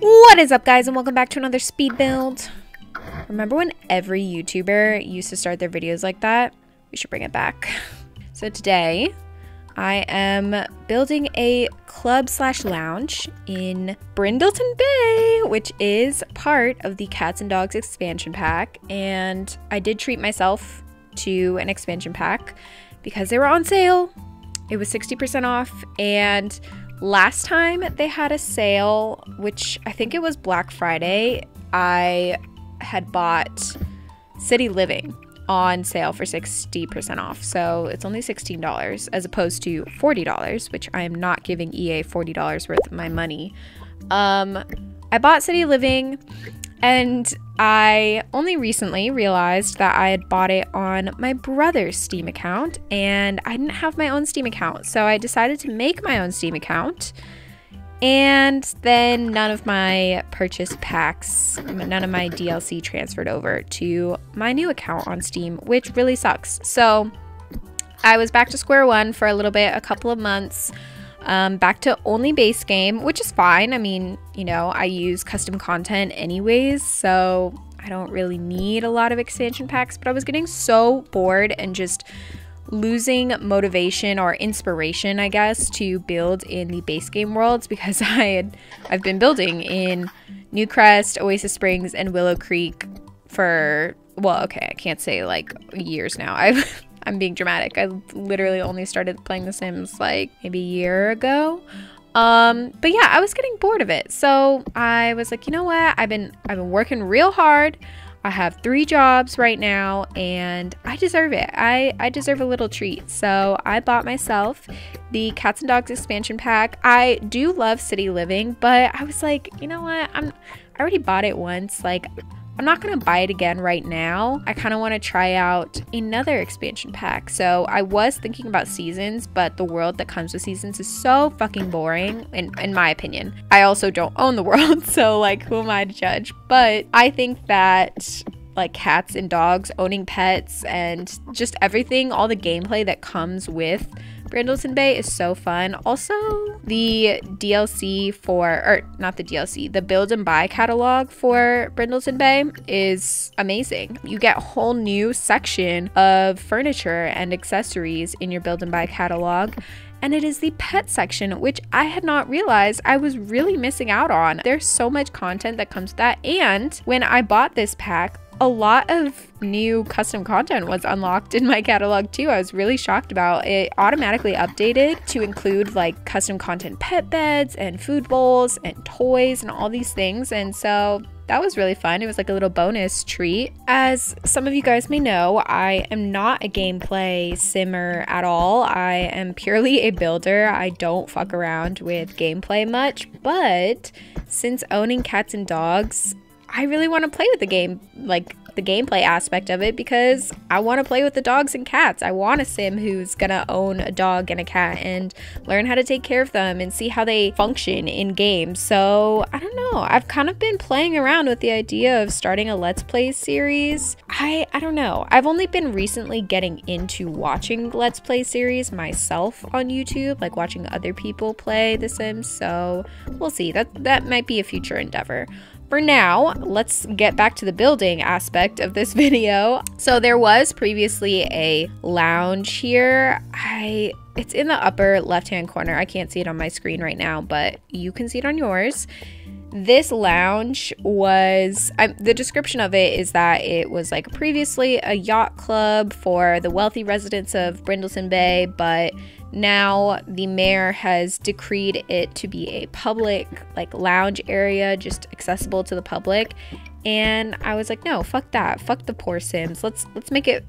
What is up, guys, and welcome back to another speed build. Remember when every YouTuber used to start their videos like that? We should bring it back. So today I am building a club/lounge in Brindleton Bay, which is part of the Cats and Dogs expansion pack. And I did treat myself to an expansion pack because they were on sale. It was 60% off, and last time they had a sale, which I think it was Black Friday, I had bought City Living on sale for 60% off. So it's only $16 as opposed to $40, which I am not giving EA $40 worth of my money. I bought City Living, and I only recently realized that I had bought it on my brother's Steam account, and I didn't have my own Steam account. So I decided to make my own Steam account, and then none of my purchase packs, none of my DLC transferred over to my new account on Steam, which really sucks. So I was back to square one for a little bit, a couple of months. Back to only base game, which is fine. I mean, you know, I use custom content anyways, so I don't really need a lot of expansion packs, but I was getting so bored and just losing motivation or inspiration, I guess, to build in the base game worlds, because I've been building in Newcrest, Oasis Springs, and Willow Creek for, well, okay, I can't say like years now. I'm being dramatic. I literally only started playing The Sims like maybe a year ago. But yeah, I was getting bored of it. So I was like, you know what? I've been working real hard. I have 3 jobs right now, and I deserve it. I deserve a little treat. So I bought myself the Cats and Dogs expansion pack. I do love City Living, but I was like, you know what? I already bought it once. Like, I'm not going to buy it again right now. I kind of want to try out another expansion pack. So I was thinking about seasons, but the world that comes with seasons is so fucking boring, in my opinion. I also don't own the world, so like, who am I to judge? But I think that like cats and dogs, owning pets, and just everything, all the gameplay that comes with Brindleton Bay is so fun. Also, the DLC or not the DLC, the build and buy catalog for Brindleton Bay is amazing. You get a whole new section of furniture and accessories in your build and buy catalog, and it is the pet section, which I had not realized I was really missing out on. There's so much content that comes with that, and when I bought this pack, a lot of new custom content was unlocked in my catalog too. I was really shocked about it. Automatically updated to include like custom content pet beds and food bowls and toys and all these things, and so that was really fun. It was like a little bonus treat. As some of you guys may know, I am not a gameplay simmer at all. I am purely a builder. I don't fuck around with gameplay much, but since owning cats and dogs, I really want to play with the game, like the gameplay aspect of it, because I want to play with the dogs and cats. I want a sim who's gonna own a dog and a cat and learn how to take care of them and see how they function in games. So I don't know, I've kind of been playing around with the idea of starting a Let's Play series. I don't know, I've only been recently getting into watching Let's Play series myself on YouTube, like watching other people play The Sims, so we'll see. That might be a future endeavor. For now, let's get back to the building aspect of this video. So there was previously a lounge here. It's in the upper left-hand corner. I can't see it on my screen right now, but you can see it on yours. This lounge was, the description of it is that it was like previously a yacht club for the wealthy residents of Brindleton Bay, but now the mayor has decreed it to be a public like lounge area, just accessible to the public. And I was like, no, fuck that. Fuck the poor Sims. Let's make it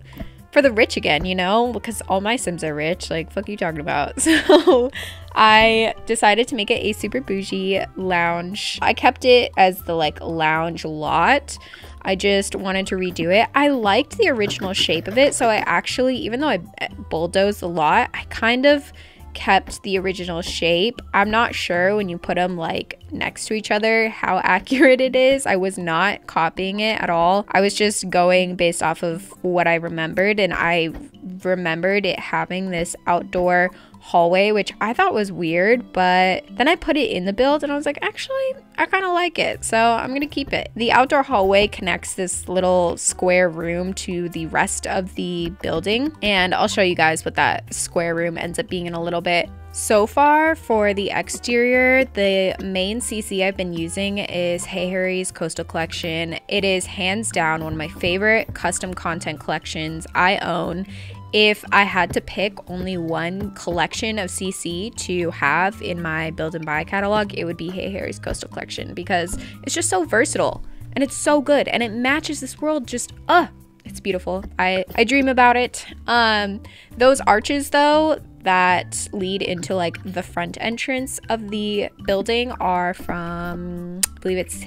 for the rich again, you know, because all my Sims are rich. Like, fuck you talking about? So I decided to make it a super bougie lounge. I kept it as the like lounge lot. I just wanted to redo it. I liked the original shape of it, so I actually, even though I bulldozed a lot, I kind of kept the original shape. I'm not sure when you put them like next to each other how accurate it is. I was not copying it at all. I was just going based off of what I remembered, and I remembered it having this outdoor hallway, which I thought was weird, but then I put it in the build and I was like, actually, I kind of like it, so I'm gonna keep it. The outdoor hallway connects this little square room to the rest of the building, and I'll show you guys what that square room ends up being in a little bit. So far for the exterior, the main CC I've been using is Hehe's Coastal Collection. It is hands down one of my favorite custom content collections I own. If I had to pick only one collection of CC to have in my build and buy catalog, it would be Hehe's Coastal Collection, because it's just so versatile and it's so good and it matches this world just, it's beautiful. I dream about it. Those arches though, that lead into like the front entrance of the building are from, I believe it's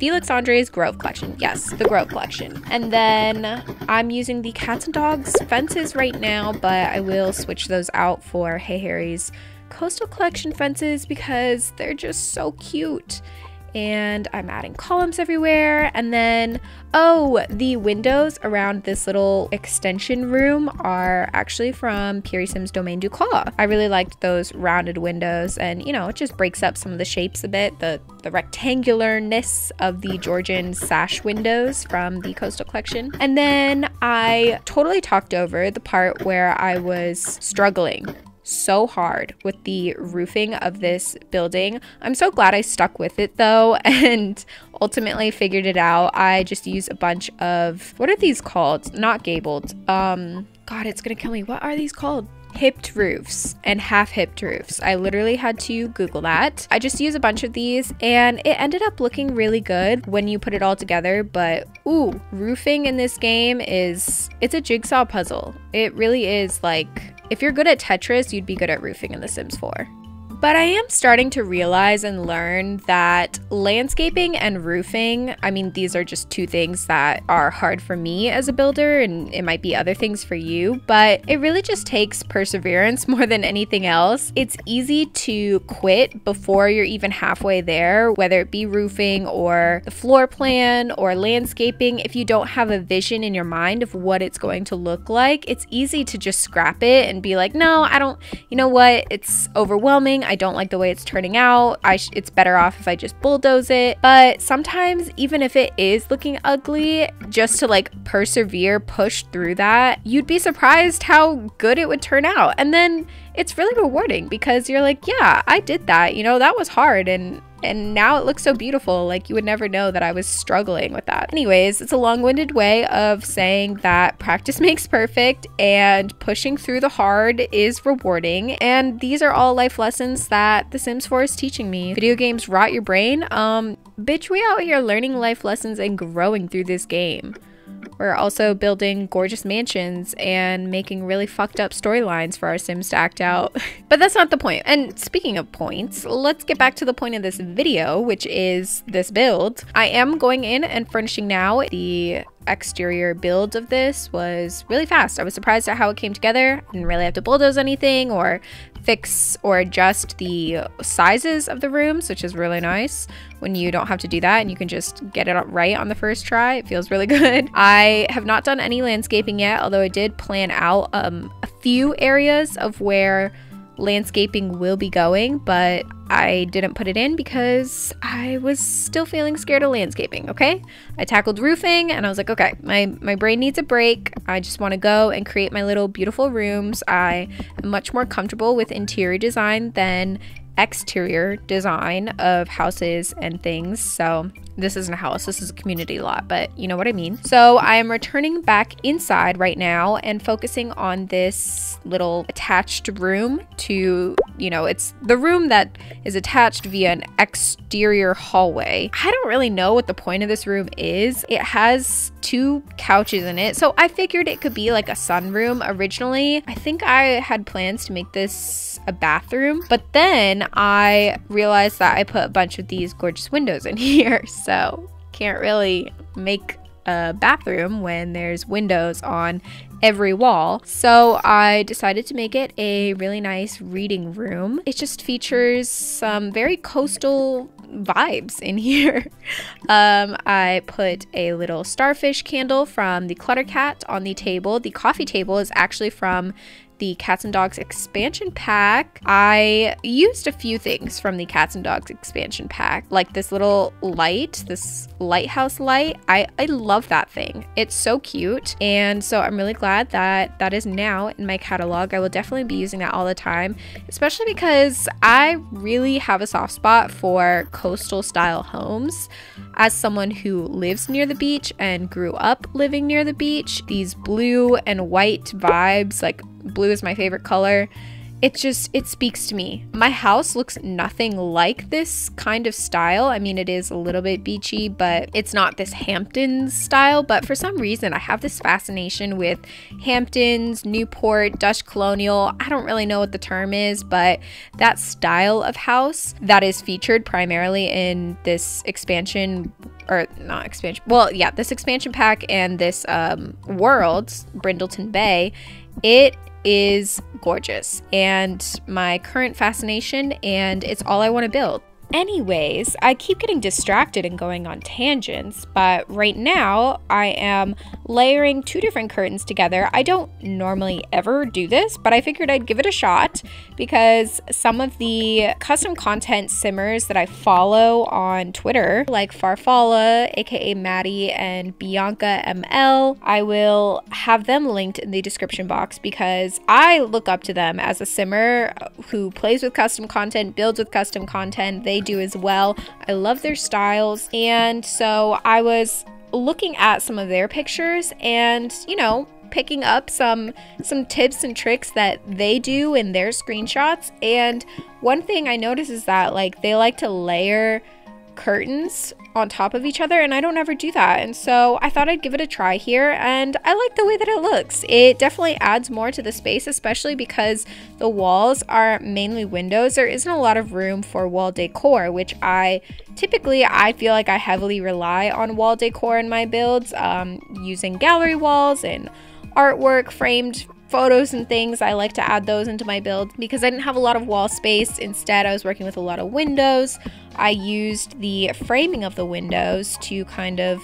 Felix Andre's Grove Collection. Yes, the Grove Collection. And then I'm using the cats and dogs fences right now, but I will switch those out for Hehe's Coastal Collection fences because they're just so cute. And I'm adding columns everywhere. And then, oh, the windows around this little extension room are actually from Puri Sims Domaine du Claw. I really liked those rounded windows, and you know, it just breaks up some of the shapes a bit, the rectangularness of the Georgian sash windows from the Coastal Collection. And then I totally talked over the part where I was struggling so hard with the roofing of this building. I'm so glad I stuck with it though and ultimately figured it out. I just used a bunch of, what are these called? Not gabled. God, it's gonna kill me. What are these called? Hipped roofs and half hipped roofs. I literally had to Google that. I just used a bunch of these and it ended up looking really good when you put it all together. But ooh, roofing in this game it's a jigsaw puzzle. It really is. Like, if you're good at Tetris, you'd be good at roofing in The Sims 4. But I am starting to realize and learn that landscaping and roofing, I mean, these are just two things that are hard for me as a builder, and it might be other things for you, but it really just takes perseverance more than anything else. It's easy to quit before you're even halfway there, whether it be roofing or the floor plan or landscaping. If you don't have a vision in your mind of what it's going to look like, it's easy to just scrap it and be like, no, I don't, you know what, it's overwhelming. I don't like the way it's turning out. It's better off if I just bulldoze it. But sometimes, even if it is looking ugly, just to like persevere, push through that, you'd be surprised how good it would turn out. And then it's really rewarding because you're like, yeah, I did that. You know, that was hard. And now it looks so beautiful. Like, you would never know that I was struggling with that. Anyways, it's a long-winded way of saying that practice makes perfect and pushing through the hard is rewarding. And these are all life lessons that The Sims 4 is teaching me. Video games rot your brain. Bitch, we out here learning life lessons and growing through this game. We're also building gorgeous mansions and making really fucked up storylines for our Sims to act out. But that's not the point. And speaking of points, let's get back to the point of this video, which is this build. I am going in and furnishing now. The exterior build of this was really fast. I was surprised at how it came together. I didn't really have to bulldoze anything or fix or adjust the sizes of the rooms, which is really nice when you don't have to do that and you can just get it right on the first try. It feels really good. I have not done any landscaping yet, although I did plan out a few areas of where landscaping will be going, but I didn't put it in because I was still feeling scared of landscaping. Okay, I tackled roofing and I was like, okay, my brain needs a break. I just want to go and create my little beautiful rooms. I am much more comfortable with interior design than exterior design of houses and things. So this isn't a house, this is a community lot, but you know what I mean. So I am returning back inside right now and focusing on this little attached room to, you know, it's the room that is attached via an exterior hallway. I don't really know what the point of this room is. It has 2 couches in it, so I figured it could be like a sunroom originally. I think I had plans to make this a bathroom, but then I realized that I put a bunch of these gorgeous windows in here, so can't really make a bathroom when there's windows on every wall. So I decided to make it a really nice reading room. It just features some very coastal vibes in here. I put a little starfish candle from the Clutter Cat on the table. The coffee table is actually from the Cats and Dogs expansion pack. I used a few things from the Cats and Dogs expansion pack, like this little light, this lighthouse light. I love that thing. It's so cute. And so I'm really glad that that is now in my catalog. I will definitely be using that all the time, especially because I really have a soft spot for coastal style homes. As someone who lives near the beach and grew up living near the beach, these blue and white vibes, like blue is my favorite color, it speaks to me. My house looks nothing like this kind of style. I mean, it is a little bit beachy, but it's not this Hamptons style. But for some reason, I have this fascination with Hamptons, Newport, Dutch Colonial. I don't really know what the term is, but that style of house that is featured primarily in this expansion, or not expansion, well, yeah, this expansion pack and this world, Brindleton Bay, it is gorgeous and my current fascination, and it's all I want to build. Anyways, I keep getting distracted and going on tangents, but right now I am layering 2 different curtains together. I don't normally ever do this, but I figured I'd give it a shot because some of the custom content simmers that I follow on Twitter, like Farfalla, aka Maddie, and Bianca ML, I will have them linked in the description box because I look up to them as a simmer who plays with custom content, builds with custom content. They do as well. I love their styles, and so I was looking at some of their pictures and, you know, picking up some tips and tricks that they do in their screenshots. And one thing I noticed is that, like, they like to layer curtains on top of each other, and I don't ever do that, and so I thought I'd give it a try here, and I like the way that it looks. It definitely adds more to the space, especially because the walls are mainly windows. There isn't a lot of room for wall decor, which I feel like I heavily rely on wall decor in my builds, using gallery walls and artwork, framed photos and things. I like to add those into my build because I didn't have a lot of wall space. Instead, I was working with a lot of windows. I used the framing of the windows to kind of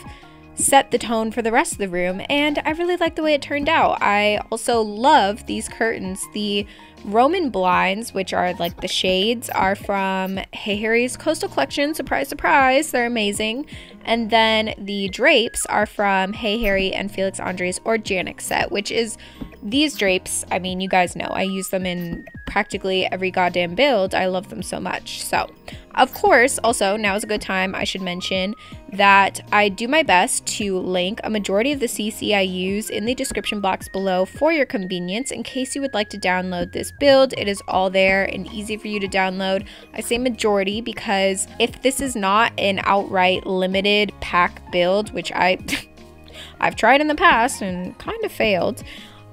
set the tone for the rest of the room, and I really like the way it turned out. I also love these curtains. The Roman blinds, which are like the shades, are from Hehe's Coastal Collection. Surprise, surprise, they're amazing. And then the drapes are from Hey Harry and Felix Andre's Organic set, which is these drapes. I mean, you guys know I use them in practically every goddamn build. I love them so much. So, of course, also now is a good time I should mention that I do my best to link a majority of the CC I use in the description box below for your convenience in case you would like to download this build. It is all there and easy for you to download. I say majority because if this is not an outright limited pack build, which I've tried in the past and kind of failed,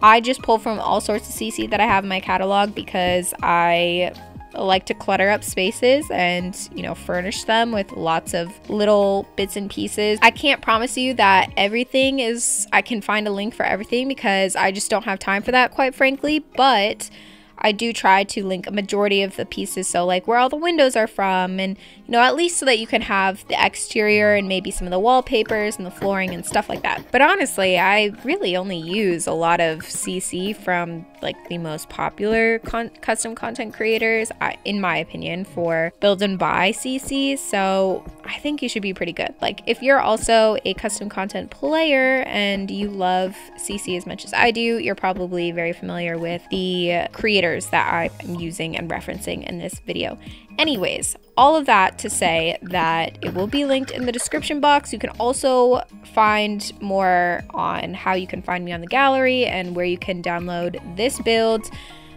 I just pull from all sorts of CC that I have in my catalog because I like to clutter up spaces and, you know, furnish them with lots of little bits and pieces. I can't promise you that everything is, I can find a link for everything because I just don't have time for that, quite frankly, but I do try to link a majority of the pieces, so like where all the windows are from, and, you know, at least so that you can have the exterior and maybe some of the wallpapers and the flooring and stuff like that. But honestly, I really only use a lot of CC from like the most popular custom content creators, in my opinion, for build and buy CC, so I think you should be pretty good. Like, if you're also a custom content player and you love CC as much as I do, you're probably very familiar with the creators that I'm using and referencing in this video. Anyways, all of that to say that it will be linked in the description box. You can also find more on how you can find me on the gallery and where you can download this build.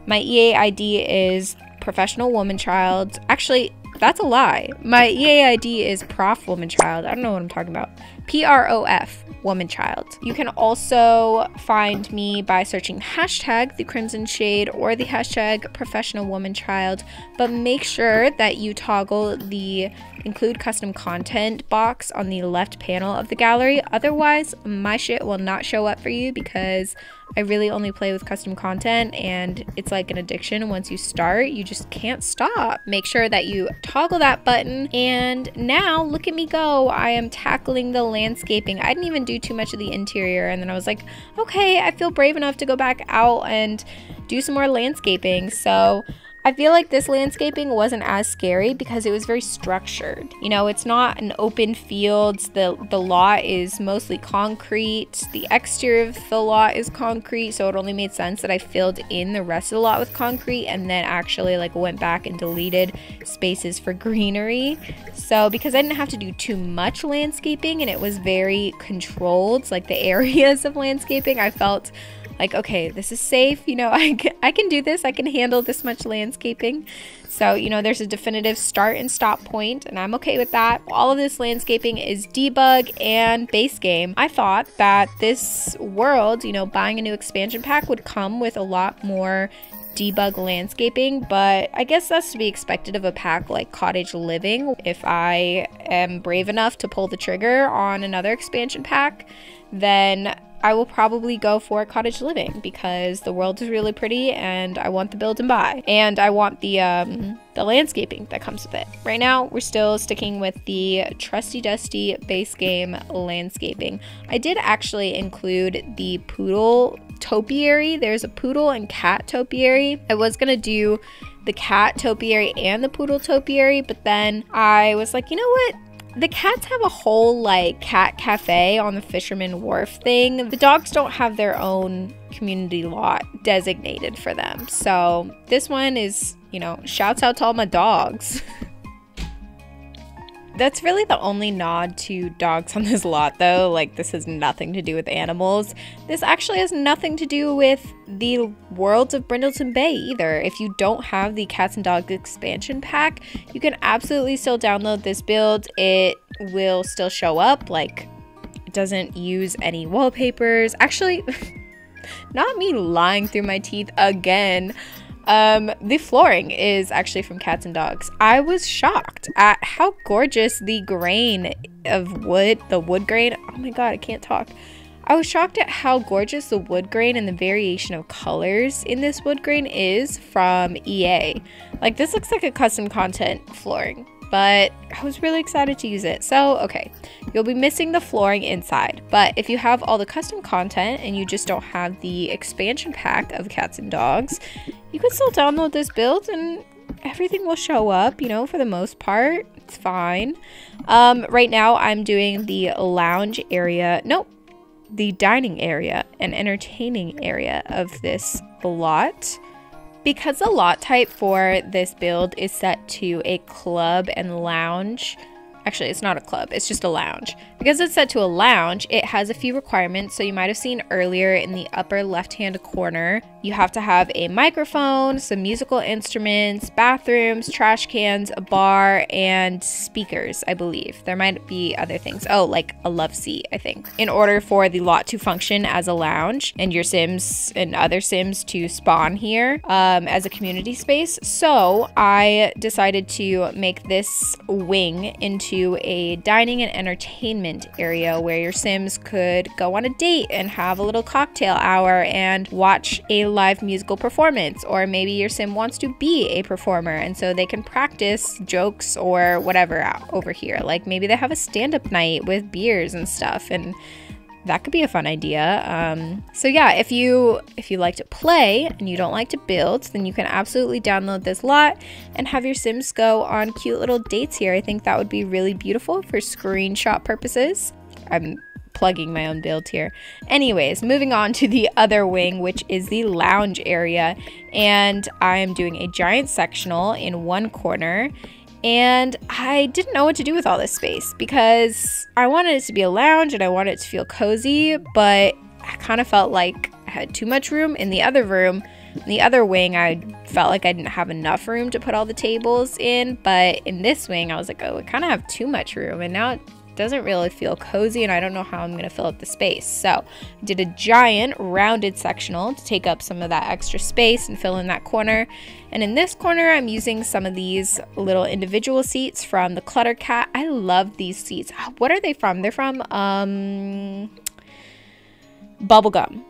My EA ID is ProfWomanChild. Actually, that's a lie. My EA ID is ProfWomanChild. I don't know what I'm talking about. ProfWomanChild. You can also find me by searching hashtag the Crimson Shade or the hashtag ProfWomanChild, but make sure that you toggle the include custom content box on the left panel of the gallery. Otherwise, my shit will not show up for you because I really only play with custom content, and it's like an addiction. Once you start, you just can't stop. Make sure that you toggle that button, and now look at me go. I am tackling the landscaping. I didn't even do too much of the interior, and then I was like, okay, I feel brave enough to go back out and do some more landscaping. So I feel like this landscaping wasn't as scary because it was very structured. You know, it's not an open field. The lot is mostly concrete. The exterior of the lot is concrete, so it only made sense that I filled in the rest of the lot with concrete and then actually like went back and deleted spaces for greenery. So because I didn't have to do too much landscaping and it was very controlled, like the areas of landscaping, I felt like, okay, this is safe, you know, I can do this, I can handle this much landscaping. So, you know, there's a definitive start and stop point, and I'm okay with that. All of this landscaping is debug and base game. I thought that this world, you know, buying a new expansion pack would come with a lot more debug landscaping, but I guess that's to be expected of a pack like Cottage Living. If I am brave enough to pull the trigger on another expansion pack, then I will probably go for Cottage Living because the world is really pretty and I want the build and buy. And I want the landscaping that comes with it. Right now, we're still sticking with the trusty dusty base game landscaping. I did actually include the poodle topiary. There's a poodle and cat topiary. I was gonna do the cat topiary and the poodle topiary, but then I was like, you know what? The cats have a whole like cat cafe on the Fisherman Wharf thing. The dogs don't have their own community lot designated for them. So this one is, you know, shouts out to all my dogs. That's really the only nod to dogs on this lot though. Like, this has nothing to do with animals. This actually has nothing to do with the worlds of Brindleton Bay either. If you don't have the Cats and Dogs expansion pack, you can absolutely still download this build. It will still show up. Like, it doesn't use any wallpapers. Actually, not me lying through my teeth again. The flooring is actually from Cats and Dogs. I was shocked at how gorgeous the grain of wood, the wood grain, oh my god, I can't talk. I was shocked at how gorgeous the wood grain and the variation of colors in this wood grain is from EA. Like, this looks like a custom content flooring, but I was really excited to use it. So, okay, you'll be missing the flooring inside, but if you have all the custom content and you just don't have the expansion pack of Cats and Dogs, you can still download this build and everything will show up, you know, for the most part. It's fine. Right now I'm doing the lounge area, the dining area and entertaining area of this lot. Because the lot type for this build is set to a club and lounge. Actually, it's not a club, it's just a lounge. Because it's set to a lounge, it has a few requirements. So you might have seen earlier in the upper left-hand corner, you have to have a microphone, some musical instruments, bathrooms, trash cans, a bar, and speakers, I believe. There might be other things. Oh, like a love seat, I think. In order for the lot to function as a lounge and your Sims and other Sims to spawn here as a community space. So I decided to make this wing into a dining and entertainment area where your Sims could go on a date and have a little cocktail hour and watch a live musical performance, or maybe your Sim wants to be a performer and so they can practice jokes or whatever out over here. Like, maybe they have a stand-up night with beers and stuff, and that could be a fun idea. So yeah, if you like to play and you don't like to build, then you can absolutely download this lot and have your Sims go on cute little dates here. I think that would be really beautiful for screenshot purposes. I'm plugging my own build here. Anyways, moving on to the other wing, which is the lounge area, and I'm doing a giant sectional in one corner. And I didn't know what to do with all this space because I wanted it to be a lounge and I wanted it to feel cozy, but I kind of felt like I had too much room in the other room. In the other wing, I felt like I didn't have enough room to put all the tables in, but in this wing, I was like, oh, I kind of have too much room, and now it doesn't really feel cozy and I don't know how I'm gonna fill up the space. So I did a giant rounded sectional to take up some of that extra space and fill in that corner. And in this corner, I'm using some of these little individual seats from the Clutter Cat. I love these seats. What are they from? They're from Bubblegum.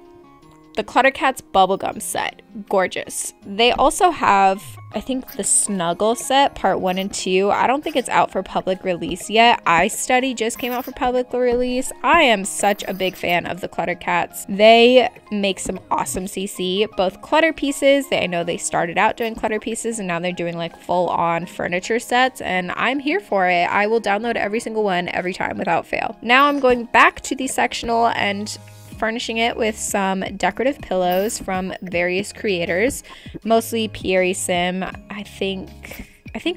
the Clutter Cats bubblegum set. Gorgeous. They also have, I think, the Snuggle set, part 1 and 2. I don't think it's out for public release yet. I Study just came out for public release. I am such a big fan of the Clutter Cats. They make some awesome CC, both clutter pieces. I know they started out doing clutter pieces and now they're doing like full-on furniture sets, and I'm here for it. I will download every single one every time without fail. Now I'm going back to the sectional and furnishing it with some decorative pillows from various creators, mostly Pierre Sim. I think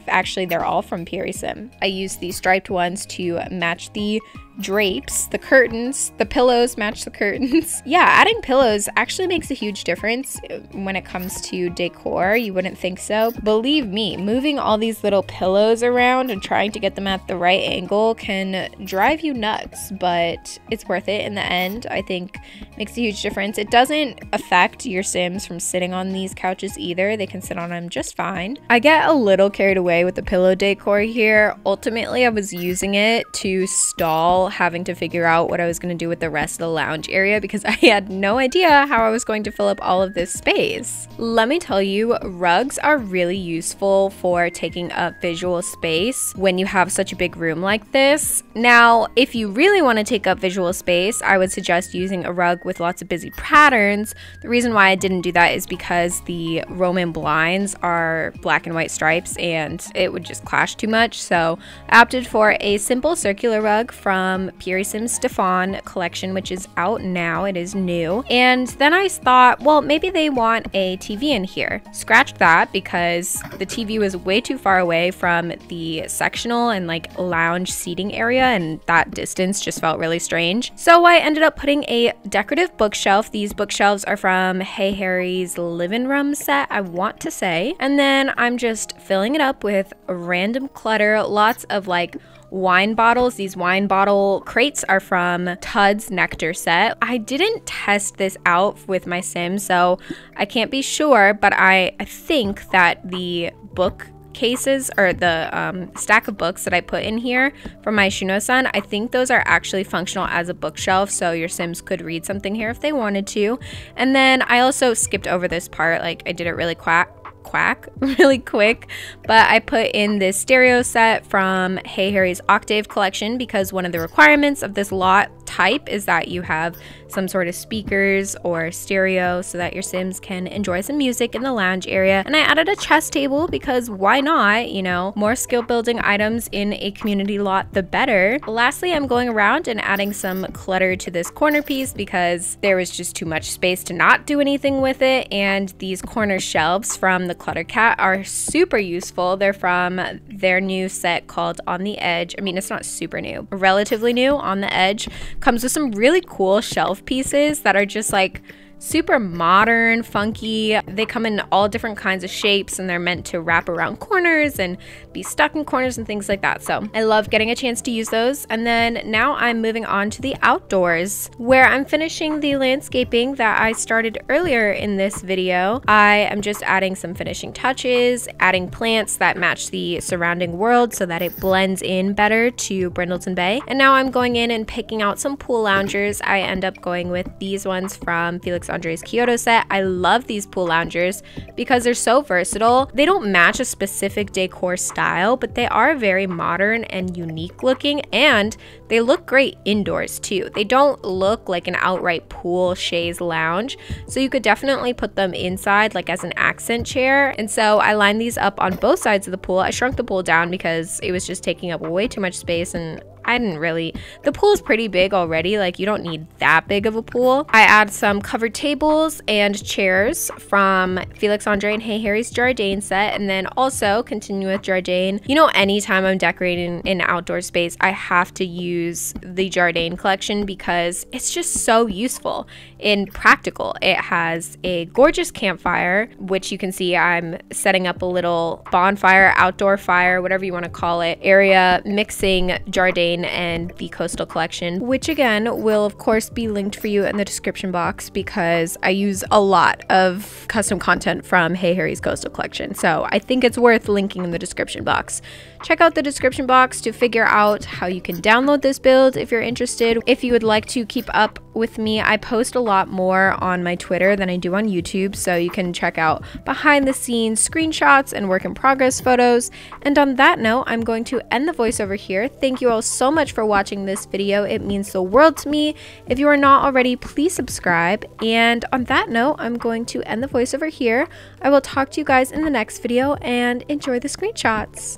actually they're all from Pierre Sim. I used these striped ones to match the drapes, the curtains, the pillows match the curtains. Yeah, adding pillows actually makes a huge difference when it comes to decor. You wouldn't think so. Believe me, moving all these little pillows around and trying to get them at the right angle can drive you nuts, but it's worth it in the end. I think it makes a huge difference. It doesn't affect your Sims from sitting on these couches either. They can sit on them just fine. I get a little carried away with the pillow decor here. Ultimately, I was using it to stall having to figure out what I was going to do with the rest of the lounge area because I had no idea how I was going to fill up all of this space. Let me tell you, rugs are really useful for taking up visual space when you have such a big room like this. Now, if you really want to take up visual space, I would suggest using a rug with lots of busy patterns. The reason why I didn't do that is because the Roman blinds are black and white stripes and it would just clash too much. So I opted for a simple circular rug from Pierre Sim Stefan collection, which is out now. It is new. And then I thought, well, maybe they want a TV in here. Scratched that because the TV was way too far away from the sectional and like lounge seating area, and that distance just felt really strange. So I ended up putting a decorative bookshelf. These bookshelves are from Hehe's living room set, I want to say. And then I'm just filling it up with random clutter, lots of like wine bottles. These wine bottle crates are from Tud's Nectar set. I didn't test this out with my Sims, so I can't be sure, but I think that the book cases or the stack of books that I put in here from my Shuno-san, I think those are actually functional as a bookshelf, so your Sims could read something here if they wanted to. And then I also skipped over this part, like I did it really really quick, but I put in this stereo set from Hehe's Octave collection because one of the requirements of this lot type is that you have some sort of speakers or stereo so that your Sims can enjoy some music in the lounge area. And I added a chess table because why not, you know, more skill building items in a community lot the better. Lastly, I'm going around and adding some clutter to this corner piece because there was just too much space to not do anything with it, and these corner shelves from the Clutter Cat are super useful. They're from their new set called On the Edge. I mean, it's not super new, relatively new. On the Edge comes with some really cool shelf pieces that are just like super modern, funky. They come in all different kinds of shapes and they're meant to wrap around corners and be stuck in corners and things like that. So I love getting a chance to use those. And then now I'm moving on to the outdoors where I'm finishing the landscaping that I started earlier in this video. I am just adding some finishing touches, adding plants that match the surrounding world so that it blends in better to Brindleton Bay. And now I'm going in and picking out some pool loungers. I end up going with these ones from Felix Andre's Kyoto set. I love these pool loungers because they're so versatile. They don't match a specific decor style, but they are very modern and unique looking, and they look great indoors too. They don't look like an outright pool chaise lounge, so you could definitely put them inside like as an accent chair. And so I lined these up on both sides of the pool. I shrunk the pool down because it was just taking up way too much space, and I didn't really, the pool is pretty big already, like you don't need that big of a pool. I add some covered tables and chairs from Felix Andre and Hehe's Jardin set, and then also continue with Jardin. You know, anytime I'm decorating an outdoor space, I have to use the Jardin collection because it's just so useful and practical. It has a gorgeous campfire, which you can see I'm setting up a little bonfire, outdoor fire, whatever you want to call it, area, mixing Jardin line and the coastal collection, which again will of course be linked for you in the description box because I use a lot of custom content from Hey Harry's coastal collection. So I think it's worth linking in the description box. Check out the description box to figure out how you can download this build if you're interested. If you would like to keep up with me, I post a lot more on my Twitter than I do on YouTube, so you can check out behind the scenes screenshots and work in progress photos. And on that note, I'm going to end the voiceover here. Thank you all so much for watching this video. It means the world to me. If you are not already, please subscribe. And on that note, I'm going to end the voiceover here. I will talk to you guys in the next video and enjoy the screenshots.